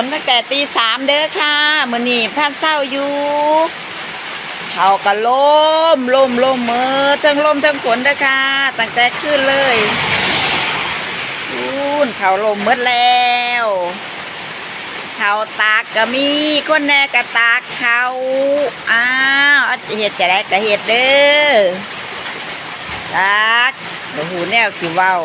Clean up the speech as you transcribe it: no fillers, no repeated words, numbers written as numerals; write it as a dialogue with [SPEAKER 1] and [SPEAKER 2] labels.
[SPEAKER 1] นตั้งแต่ตี 3เด้อค่ะมื้อนี้ท่านเศร้าอยู่เขาก็ลมมือทั้งลมทั้งฝนเด้อค่ะตั้งแต่คืนเลยเขาลมหมดแล้วเขาตากก็มีคนแน่ก็ตากเขาอ้าวเฮ็ดจะได้ก็เฮ็ดเด้อตากบ่ฮู้แนวสิเว้า